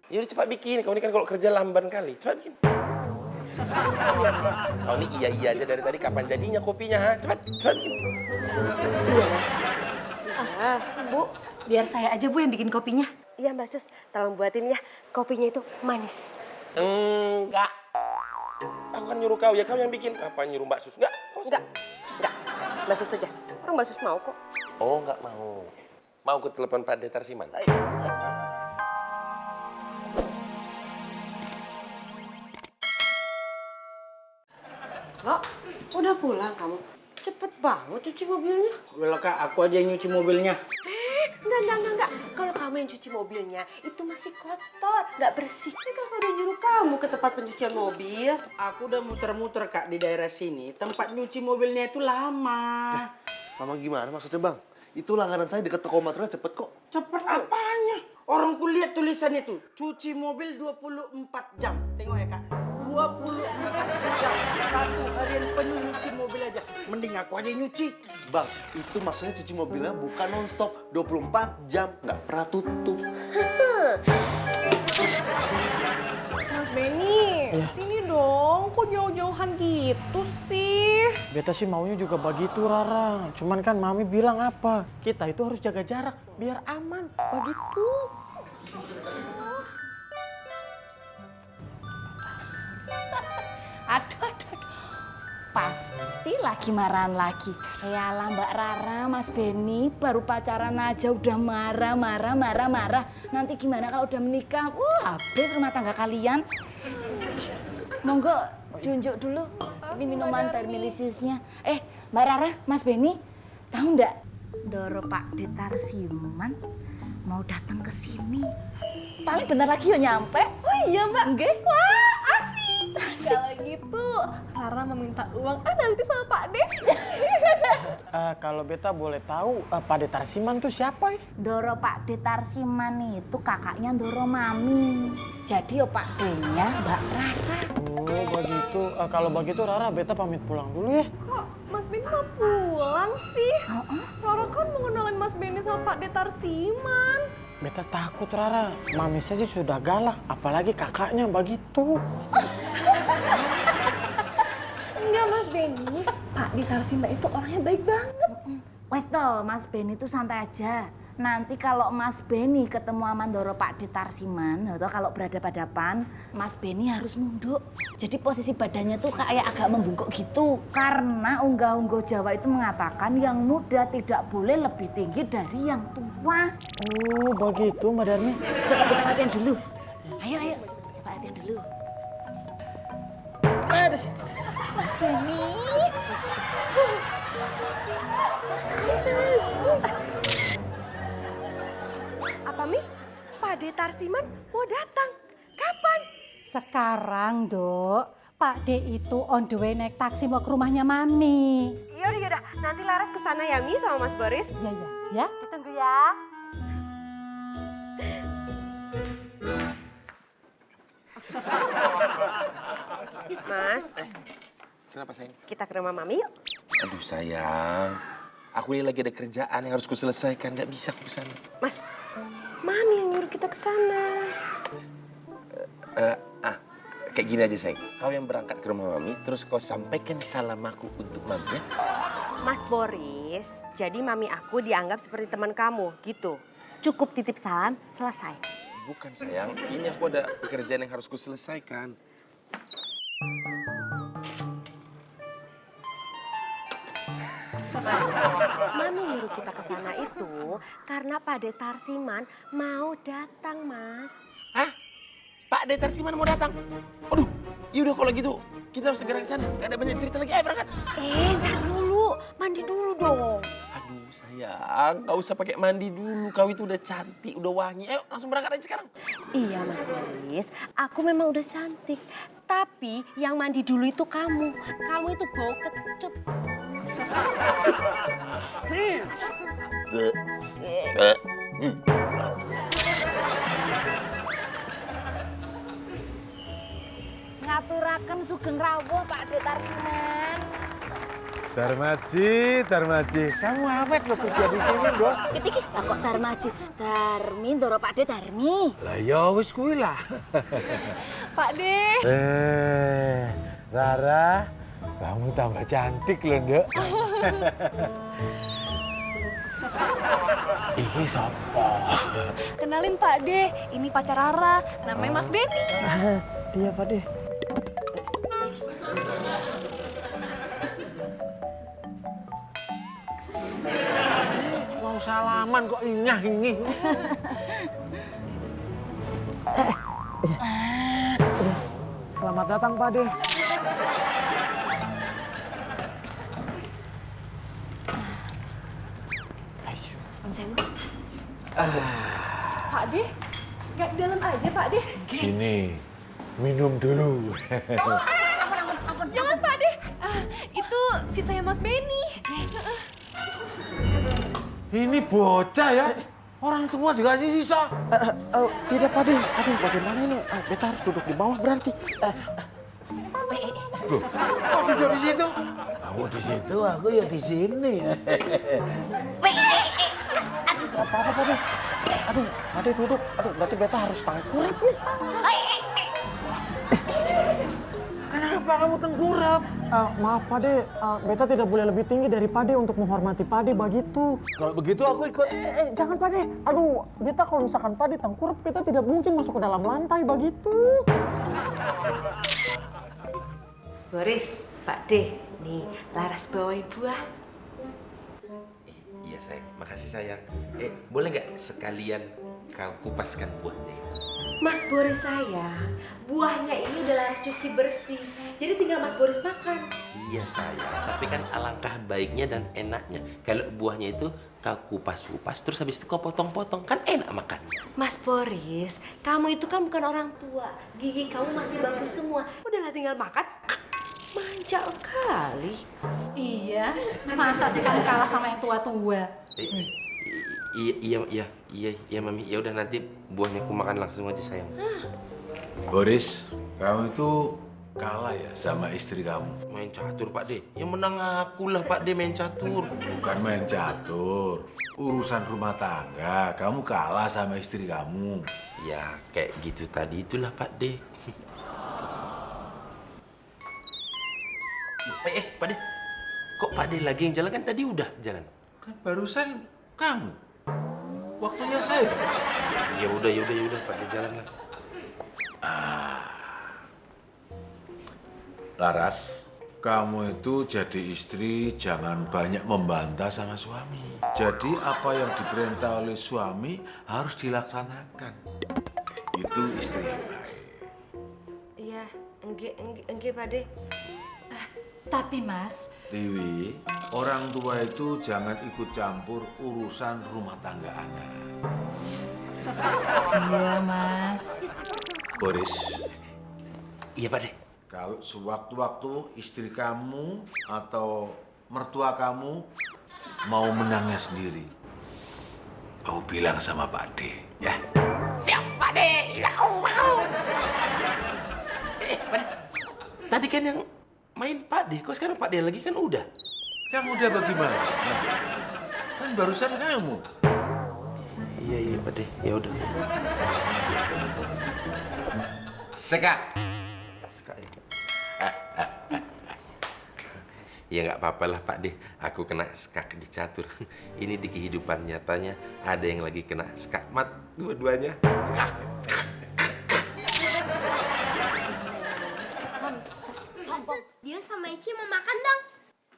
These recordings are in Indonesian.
Yaudah cepat bikin, kau ini kan kalau kerja lamban kali. Cepat bikin. Kau ini iya aja dari tadi, kapan jadinya kopinya, ha? Cepat bikin. Iya, Mas. Bu, biar saya aja Bu yang bikin kopinya. Iya, Mbak Sus. Tolong buatin ya, kopinya itu manis. Enggak. Aku kan nyuruh kau, ya kau yang bikin. Kapan nyuruh Mbak Sus? Enggak. Enggak. Mbak Sus aja. Orang Mbak Sus mau kok. Oh, enggak mau. Mau aku telepon Pak De Tarsiman? Lo, udah pulang kamu? Cepet banget cuci mobilnya. Udah Kak, aku aja yang nyuci mobilnya. Enggak. Kalau kamu yang cuci mobilnya, itu masih kotor, nggak bersih. Kakak udah nyuruh kamu ke tempat pencucian mobil. Aku udah muter-muter Kak di daerah sini. Tempat nyuci mobilnya itu lama. Lama gimana maksudnya bang? Itu langganan saya dekat toko material cepet kok. Cepet apanya? Orang kulihat tulisannya tuh, cuci mobil 24 jam. Tengok ya Kak, 24 jam. Satu harian penuh nyuci mobil aja. Mending aku aja yang nyuci. Bang, itu maksudnya cuci mobilnya bukan nonstop 24 jam. Nggak pernah tutup. Mas Benny, sini dong. Kok jauh-jauhan gitu sih? Beta sih maunya juga begitu, Rara. Cuman kan Mami bilang apa? Kita itu harus jaga jarak biar aman. Begitu. Aduh. Pasti lagi marahan lagi. Yalah Mbak Rara, Mas Benny baru pacaran aja udah marah. Nanti gimana kalau udah menikah? Habis rumah tangga kalian. Monggo tunjuk dulu. Ini minuman dari Milisiusnya. Mbak Rara, Mas Benny, tahu ndak? Doro Pak De Tarsiman mau datang ke sini. Paling bentar lagi ya nyampe. Oh iya Mbak. Nggih. Wah, asik. Kalau gitu, Rara meminta uang nanti sama Pak De. Kalau Beta boleh tahu, Pak De Tarsiman tuh siapa ya? Doro Pak De Tarsiman itu kakaknya Doro Mami. Jadi yo Pak D-nya Mbak Rara. Oh begitu. Kalau begitu Rara, Beta pamit pulang dulu ya. Kok Mas Benny mau pulang sih? Rara kan mau kenalin Mas Benny sama Pak De Tarsiman. Beta takut Rara, Mami saja sudah galak, apalagi kakaknya begitu. Enggak Mas Benny, Pak De Tarsiman itu orangnya baik banget. Wes toh, Mas Benny itu santai aja. Nanti kalau Mas Benny ketemu sama Doro Pak De Tarsiman, atau kalau berhadapan-hadapan, Mas Benny harus nunduk. Jadi posisi badannya tuh kayak agak membungkuk gitu. Karena unggah-ungguh Jawa itu mengatakan yang muda tidak boleh lebih tinggi dari yang tua. Oh begitu Mbak Darmi. Coba kita latihan dulu. Ayo. Coba latihan dulu. Mas Benny. Apa Mi? Pak De Tarsiman mau datang? Kapan? Sekarang, Dok. Pak D itu on the way naik taksi mau ke rumahnya Mami. Yaudah. Nanti Laras kesana ya Mi sama Mas Boris. Ya. Ditunggu ya. Mas, Kenapa sayang? kita ke rumah Mami yuk. Aduh sayang, aku ini lagi ada kerjaan yang harus kuselesaikan. Nggak bisa aku kesana. Mas, Mami yang nyuruh kita ke sana. Kayak gini aja sayang. Kau yang berangkat ke rumah Mami, terus kau sampaikan salam aku untuk Mami ya. Mas Boris, jadi Mami aku dianggap seperti teman kamu, gitu. Cukup titip salam, selesai. Bukan sayang, ini aku ada pekerjaan yang harus kuselesaikan. Mami nyuruh kita ke sana itu karena Pak De Tarsiman mau datang, Mas. Hah? Pak De Tarsiman mau datang? Aduh, yaudah kalau gitu kita harus segera ke sana. Gak ada banyak cerita lagi. Ayo berangkat. Ntar dulu, mandi dulu dong. Aduh sayang, gak usah pakai mandi dulu. Kau itu udah cantik, udah wangi. Ayo langsung berangkat aja sekarang. Iya Mas Boris, aku memang udah cantik. Tapi yang mandi dulu itu kamu. Kamu itu bau kecut. Ngaturaken sugeng rawuh Pak De Tarsiman. Darmaji, Darmaji. Kamu awet lo kerja di sini, Dok. Iki kok Darmaji. Darmi ndoro Pak De Darmi. Lah ya wis kuwi lah. Pak De. Rara, kamu tambah cantik loh, Dok. Ini siapa? Kenalin Pak De, ini pacar Rara, namanya Mas Benny. Iya, Pak De. Mau salaman kok inyah ini. Selamat datang, Pak De. Pak De, nggak di dalam aja Pak De. Sini, minum dulu. Jangan Pak De, itu sisanya Mas Benny. Ini bocah ya. Orang tua dikasih sisa. Tidak, Pak De. Aduh, bagaimana ini? Beta harus duduk di bawah berarti. Loh, kok duduk di situ? Kamu di situ, aku ya di sini. Apa-apa, Pak De. Aduh, Pak De duduk. Aduh, berarti beta harus tangkurap nih. Kenapa kamu tengkurap? Maaf, Pak De. Beta tidak boleh lebih tinggi dari Pak De untuk menghormati Pak De begitu. Kalau begitu aku ikut. Jangan, Pak De. Aduh, beta kalau misalkan Pak De tangkurap, beta tidak mungkin masuk ke dalam lantai begitu. Mas Boris, Pak De, nih Laras bawain buah. Iya sayang, makasih sayang. Boleh nggak sekalian kau kupaskan buahnya? Mas Boris sayang, buahnya ini udah Laras cuci bersih. Jadi tinggal Mas Boris makan. Iya sayang, tapi kan alangkah baiknya dan enaknya kalau buahnya itu kau kupas-kupas terus habis itu kau potong-potong, kan enak makan. Mas Boris, kamu itu kan bukan orang tua. Gigi kamu masih bagus semua. Udahlah tinggal makan. Manja kali. Iya, masa sih kamu kalah sama yang tua-tua? Iya mami. Ya udah nanti buahnya ku makan langsung aja sayang. Boris, kamu itu kalah ya sama istri kamu. Main catur Pak De. Yang menang aku lah Pak De main catur. Bukan main catur, urusan rumah tangga. Kamu kalah sama istri kamu. Ya kayak gitu tadi itulah Pak De. Pak De. Kok Pak De lagi yang jalan, kan tadi udah jalan? Kan barusan kamu. Waktunya saya. Ya udah Pak De jalan lah. Laras, kamu itu jadi istri jangan banyak membantah sama suami. Jadi apa yang diperintah oleh suami harus dilaksanakan. Itu istri yang baik. Iya, enggak Pak De. Tapi Mas, Dewi, orang tua itu jangan ikut campur urusan rumah tangga anak. iya Mas. Boris, Iya Pak De. kalau sewaktu-waktu istri kamu atau mertua kamu mau menangnya sendiri, kamu bilang sama Pak De, ya. Siap Pak De. Mau. Pak De. Tadi kan yang main Pak De, kok sekarang Pak De lagi kan udah. Kamu udah bagaimana? Nah, kan barusan kamu. Iya Pak De, ya udah. Seka ya. Ya nggak apa-apa lah Pak De, aku kena skak di catur. Ini di kehidupan nyatanya ada yang lagi kena skakmat, dua-duanya skak. Dia sama Eci mau makan dong.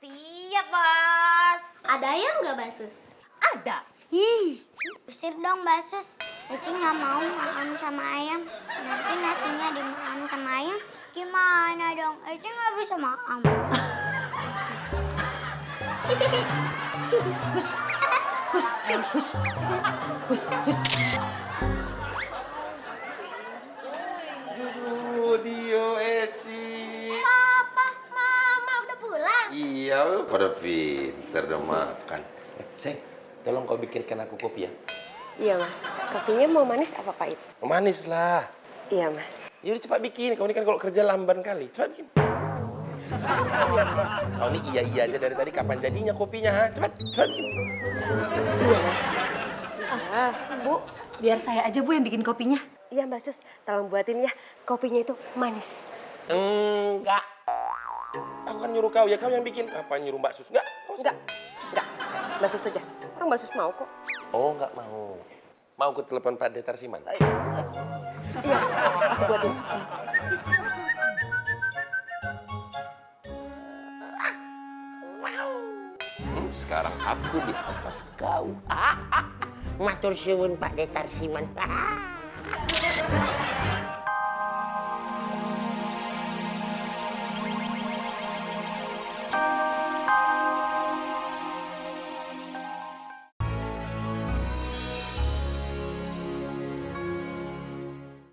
Siap, Bos. Ada ayam nggak, Basus? Ada. Ih, usir dong, Basus. Eci nggak mau makan sama ayam. Nanti nasinya dimakan sama ayam. Gimana dong? Eci nggak bisa makan. Dio, Eci. Papa, Mama udah pulang. Iya, pada pinter udah makan. Sayang, tolong kau bikinkan aku kopi ya. Iya Mas, kopinya mau manis apa pahit? Manis lah. Iya Mas. Yaudah cepat bikin, kau ini kan kalau kerja lamban kali. Cepat bikin. Kau ini iya aja dari tadi, kapan jadinya kopinya, ha? Cepat. Iya, Mas. Bu, biar saya aja Bu yang bikin kopinya. Iya, Mbak Sus. Tolong buatin ya. Kopinya itu manis. Enggak. Aku kan nyuruh kau, ya kau yang bikin. Apa nyuruh Mbak Sus? Enggak. Mbak Sus aja. Orang Mbak Sus mau kok. Oh, enggak mau. Mau aku telepon Pak De Tarsiman? Iya, Mas. Aku buatin. Sekarang aku di atas kau. Matur suwun Pak De Tarsiman.